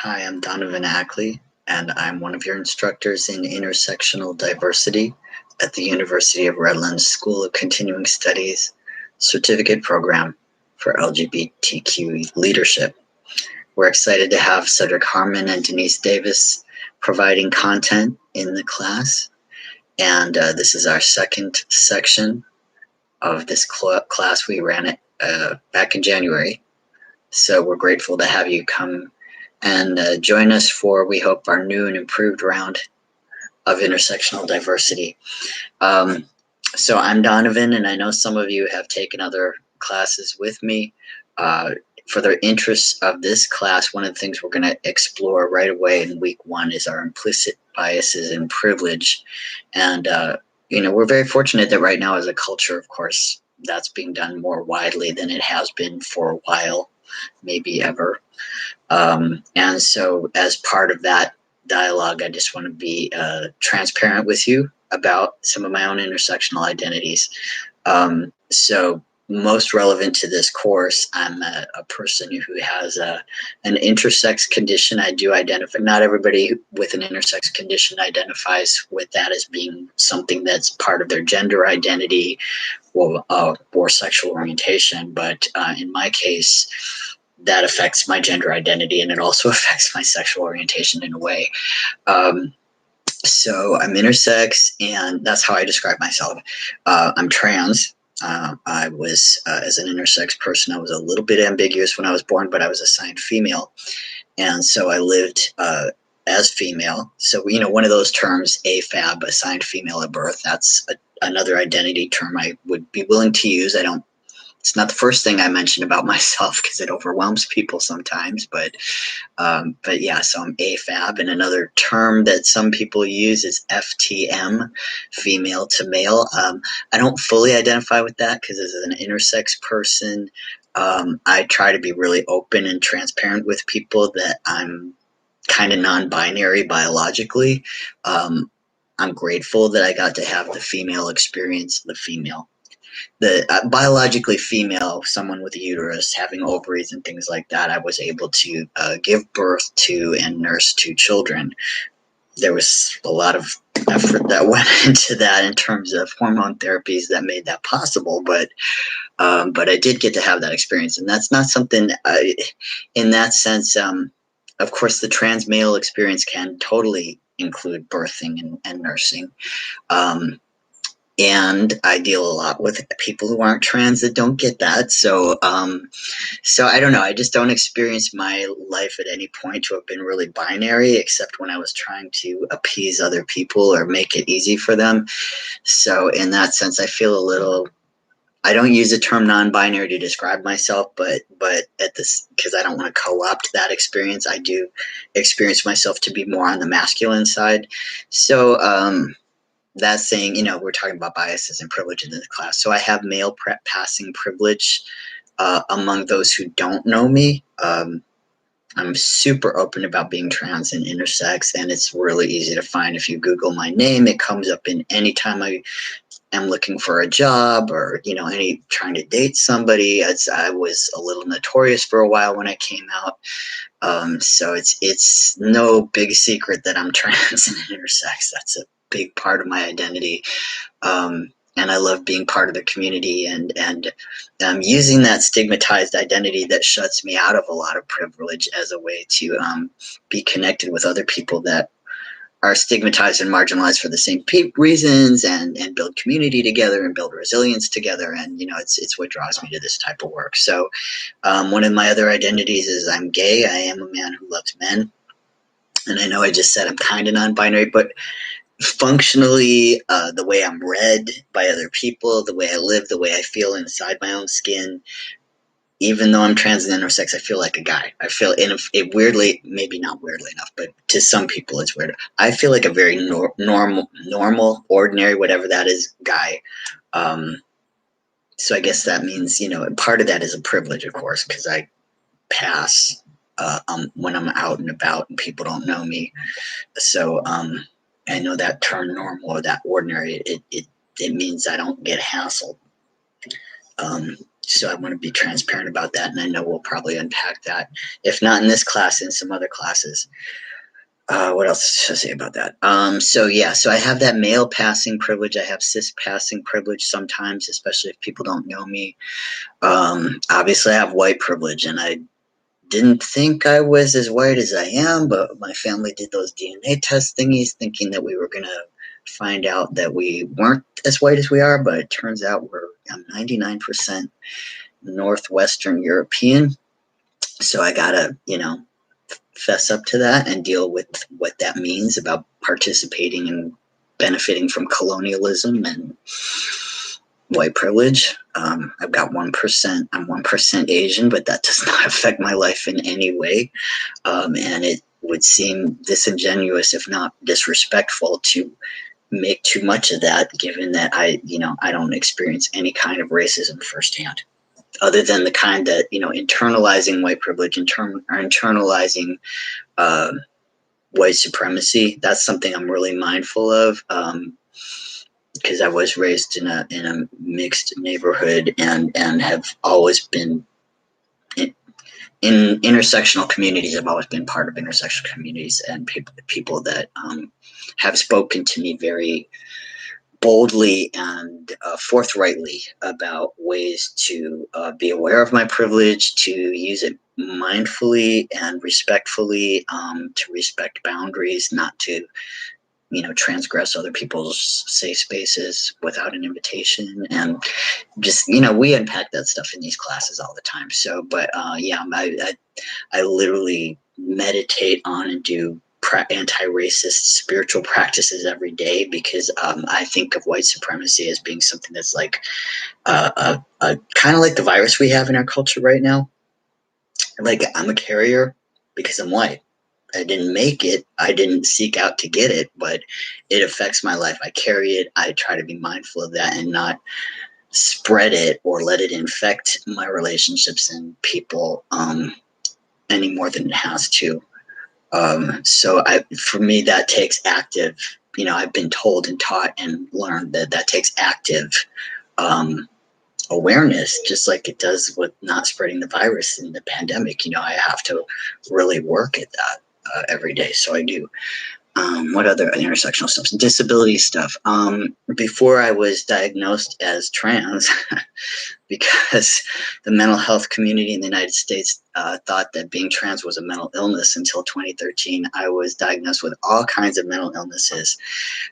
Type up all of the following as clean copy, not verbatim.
Hi, I'm Donovan Ackley, and I'm one of your instructors in Intersectional Diversity at the University of Redlands School of Continuing Studies Certificate Program for LGBTQ Leadership. We're excited to have Cedric Harmon and Denise Davis providing content in the class, and this is our second section of this class. We ran it back in January, so we're grateful to have you come and join us for, we hope, our new and improved round of intersectional diversity. So I'm Donovan, and I know some of you have taken other classes with me. For the interests of this class, one of the things we're going to explore right away in week one is our implicit biases and privilege. And, we're very fortunate that right now as a culture, of course, that's being done more widely than it has been for a while, maybe ever. And so as part of that dialogue, I just want to be transparent with you about some of my own intersectional identities. So most relevant to this course, I'm a person who has an intersex condition. I do identify, not everybody with an intersex condition identifies with that as being something that's part of their gender identity or sexual orientation. But in my case, that affects my gender identity, and it also affects my sexual orientation in a way. So I'm intersex, and that's how I describe myself. I'm trans. I was, as an intersex person, I was a little bit ambiguous when I was born, but I was assigned female. And so I lived as female. So, one of those terms, AFAB, assigned female at birth, that's another identity term I would be willing to use. It's not the first thing I mention about myself because it overwhelms people sometimes, but yeah, so I'm AFAB, and another term that some people use is FTM, female to male. I don't fully identify with that because as an intersex person, I try to be really open and transparent with people that I'm kind of non-binary biologically. I'm grateful that I got to have the female experience, the biologically female, someone with a uterus, having ovaries and things like that. I was able to give birth to and nurse 2 children. There was a lot of effort that went into that in terms of hormone therapies that made that possible, but I did get to have that experience, and that's not something in that sense. Of course, the trans male experience can totally include birthing and nursing. And I deal a lot with people who aren't trans that don't get that. So I don't know. I just don't experience my life at any point to have been really binary, except when I was trying to appease other people or make it easy for them. So in that sense, I feel I don't use the term non-binary to describe myself, but at this, because I don't want to co-opt that experience, I do experience myself to be more on the masculine side. So, that's saying, we're talking about biases and privilege in this class. So I have male passing privilege among those who don't know me. I'm super open about being trans and intersex, and it's really easy to find. If you Google my name, it comes up in any time I am looking for a job or, any trying to date somebody. I was a little notorious for a while when I came out. So it's no big secret that I'm trans and intersex. That's a big part of my identity, and I love being part of the community and using that stigmatized identity that shuts me out of a lot of privilege as a way to be connected with other people that are stigmatized and marginalized for the same reasons, and build community together and build resilience together. And it's what draws me to this type of work. So one of my other identities is I'm gay. I am a man who loves men, and I know I just said I'm kind of non-binary, but functionally, the way I'm read by other people, the way I live, the way I feel inside my own skin, even though I'm trans and intersex, I feel like a guy. I feel, and it weirdly, maybe not weirdly enough, but to some people it's weird. I feel like a very normal, ordinary, whatever that is, guy. So I guess that means, part of that is a privilege, of course, because I pass when I'm out and about and people don't know me. So, I know that term normal or that ordinary, it means I don't get hassled. So I want to be transparent about that, and I know we'll probably unpack that, if not in this class, in some other classes. What else should I say about that? So I have that male passing privilege. I have cis passing privilege sometimes, especially if people don't know me. Obviously, I have white privilege, and I didn't think I was as white as I am, but my family did those DNA test thingies thinking that we were going to find out that we weren't as white as we are, but it turns out I'm 99% Northwestern European. So I got to, fess up to that and deal with what that means about participating and benefiting from colonialism and white privilege. I've got 1%. I'm 1% Asian, but that does not affect my life in any way. And it would seem disingenuous, if not disrespectful, to make too much of that, given that I don't experience any kind of racism firsthand, other than the kind that, internalizing white privilege, internalizing white supremacy. That's something I'm really mindful of. Because I was raised in a mixed neighborhood and have always been in intersectional communities. I've always been part of intersectional communities, and people that have spoken to me very boldly and forthrightly about ways to be aware of my privilege, to use it mindfully and respectfully, to respect boundaries, not to transgress other people's safe spaces without an invitation. And just, we unpack that stuff in these classes all the time. So, but yeah, I literally meditate on and do anti-racist spiritual practices every day, because I think of white supremacy as being something that's like kind of like the virus we have in our culture right now. Like, I'm a carrier because I'm white. I didn't make it. I didn't seek out to get it, but it affects my life. I carry it. I try to be mindful of that and not spread it or let it infect my relationships and people any more than it has to. So for me, that takes active, I've been told and taught and learned that takes active awareness, just like it does with not spreading the virus in the pandemic. I have to really work at that every day. So I do. What other intersectional stuff? Disability stuff. Before I was diagnosed as trans, because the mental health community in the United States thought that being trans was a mental illness until 2013. I was diagnosed with all kinds of mental illnesses.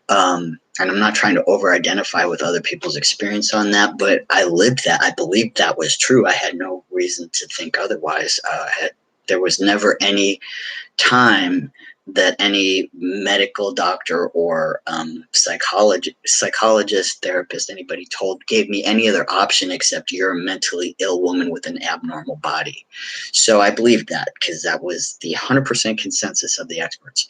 And I'm not trying to over-identify with other people's experience on that, but I lived that. I believed that was true. I had no reason to think otherwise. There was never any time that any medical doctor or psychologist, therapist, anybody gave me any other option except you're a mentally ill woman with an abnormal body. So I believed that, because that was the 100% consensus of the experts.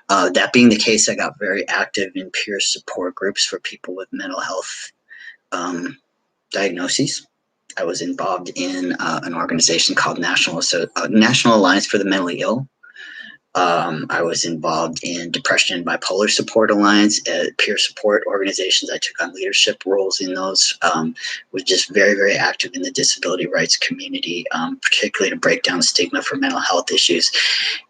That being the case, I got very active in peer support groups for people with mental health diagnoses. I was involved in an organization called National Alliance for the Mentally Ill. I was involved in Depression and Bipolar Support Alliance, peer support organizations. I took on leadership roles in those. Was just very, very active in the disability rights community, particularly to break down stigma for mental health issues.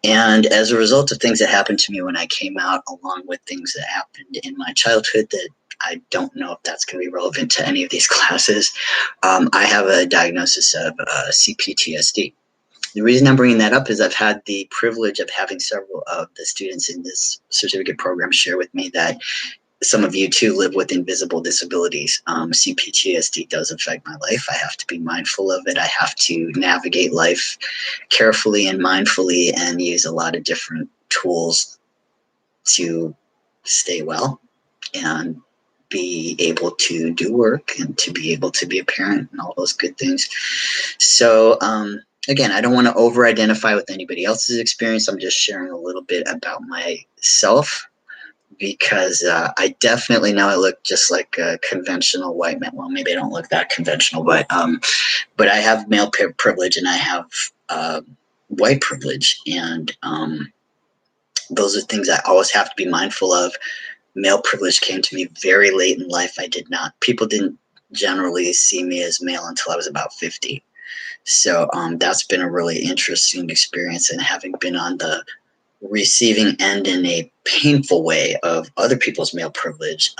And as a result of things that happened to me when I came out, along with things that happened in my childhood that I don't know if that's going to be relevant to any of these classes, I have a diagnosis of CPTSD. The reason I'm bringing that up is I've had the privilege of having several of the students in this certificate program share with me that some of you too live with invisible disabilities. CPTSD does affect my life. I have to be mindful of it. I have to navigate life carefully and mindfully and use a lot of different tools to stay well and be able to do work and to be able to be a parent and all those good things. So, again, I don't want to over-identify with anybody else's experience. I'm just sharing a little bit about myself, because I definitely know I look just like a conventional white man. Well, maybe I don't look that conventional, but I have male privilege and I have white privilege, and those are things I always have to be mindful of. Male privilege came to me very late in life. People didn't generally see me as male until I was about 50. So that's been a really interesting experience, and having been on the receiving end in a painful way of other people's male privilege,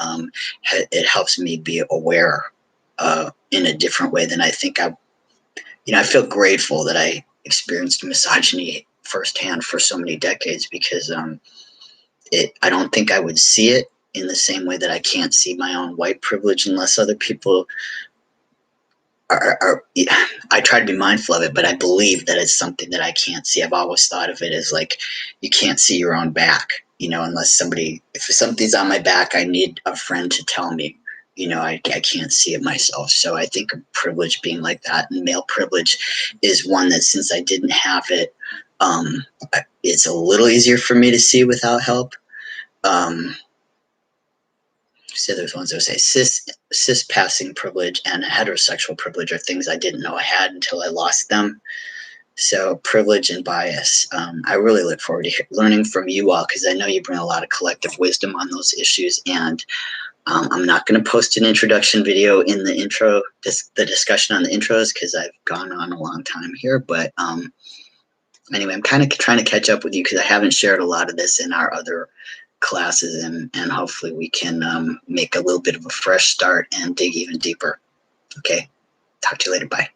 it helps me be aware in a different way than I think I feel grateful that I experienced misogyny firsthand for so many decades, because I don't think I would see it in the same way that I can't see my own white privilege unless other people are I try to be mindful of it, but I believe that it's something that I can't see. I've always thought of it as like you can't see your own back, unless if something's on my back, I need a friend to tell me. I can't see it myself. So I think of privilege being like that, and male privilege is one that, since I didn't have it, um, it's a little easier for me to see without help. Um, so there's ones that would say cis passing privilege and heterosexual privilege are things I didn't know I had until I lost them. So privilege and bias. I really look forward to learning from you all, because I know you bring a lot of collective wisdom on those issues. And I'm not going to post an introduction video in the intro, the discussion on the intros, because I've gone on a long time here. But anyway, I'm kind of trying to catch up with you, because I haven't shared a lot of this in our other classes, and hopefully we can make a little bit of a fresh start and dig even deeper. Okay, talk to you later. Bye.